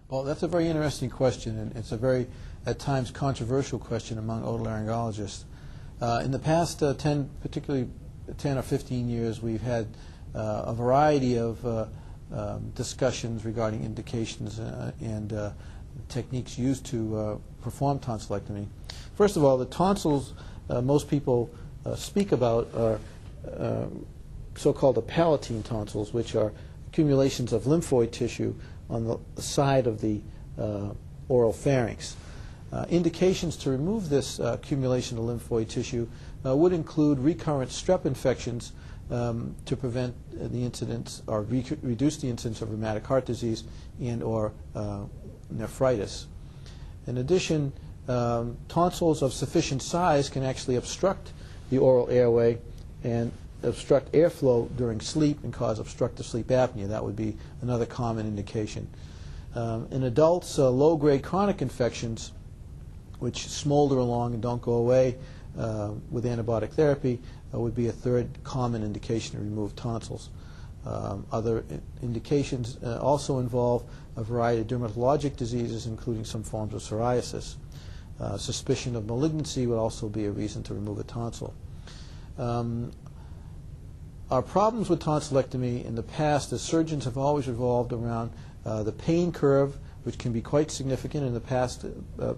Well, that's a very interesting question, and it's a very, at times, controversial question among otolaryngologists. In the past 10, particularly 10 or 15 years, we've had a variety of discussions regarding indications and techniques used to perform tonsillectomy. First of all, the tonsils most people speak about are so-called palatine tonsils, which are accumulations of lymphoid tissue on the side of the oral pharynx. Indications to remove this accumulation of lymphoid tissue would include recurrent strep infections to prevent the incidence or reduce the incidence of rheumatic heart disease and or nephritis. In addition, tonsils of sufficient size can actually obstruct the oral airway and obstruct airflow during sleep and cause obstructive sleep apnea. That would be another common indication. In adults, low-grade chronic infections, which smolder along and don't go away with antibiotic therapy, would be a third common indication to remove tonsils. Other indications also involve a variety of dermatologic diseases, including some forms of psoriasis. Suspicion of malignancy would also be a reason to remove a tonsil. Our problems with tonsillectomy in the past, as surgeons, have always revolved around the pain curve, which can be quite significant. In the past,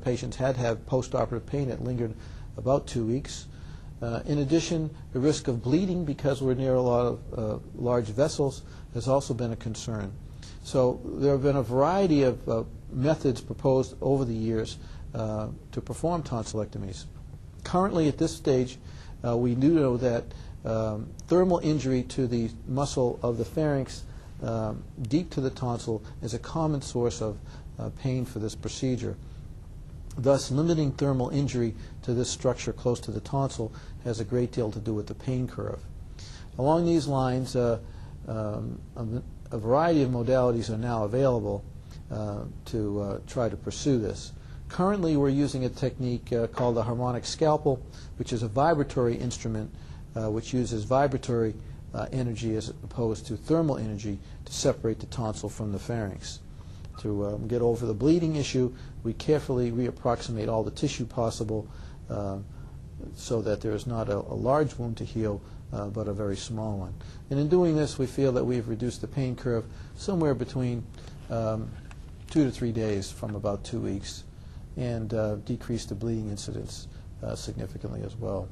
patients had post-operative pain that lingered about 2 weeks. In addition, the risk of bleeding because we're near a lot of large vessels has also been a concern. So there have been a variety of methods proposed over the years to perform tonsillectomies. Currently, at this stage, we do know that thermal injury to the muscle of the pharynx deep to the tonsil is a common source of pain for this procedure. Thus, limiting thermal injury to this structure close to the tonsil has a great deal to do with the pain curve. Along these lines, a variety of modalities are now available to try to pursue this. Currently, we're using a technique called the harmonic scalpel, which is a vibratory instrument which uses vibratory energy as opposed to thermal energy to separate the tonsil from the pharynx. To get over the bleeding issue, we carefully reapproximate all the tissue possible so that there is not a large wound to heal, but a very small one. And in doing this, we feel that we've reduced the pain curve somewhere between 2 to 3 days from about 2 weeks, and decreased the bleeding incidence significantly as well.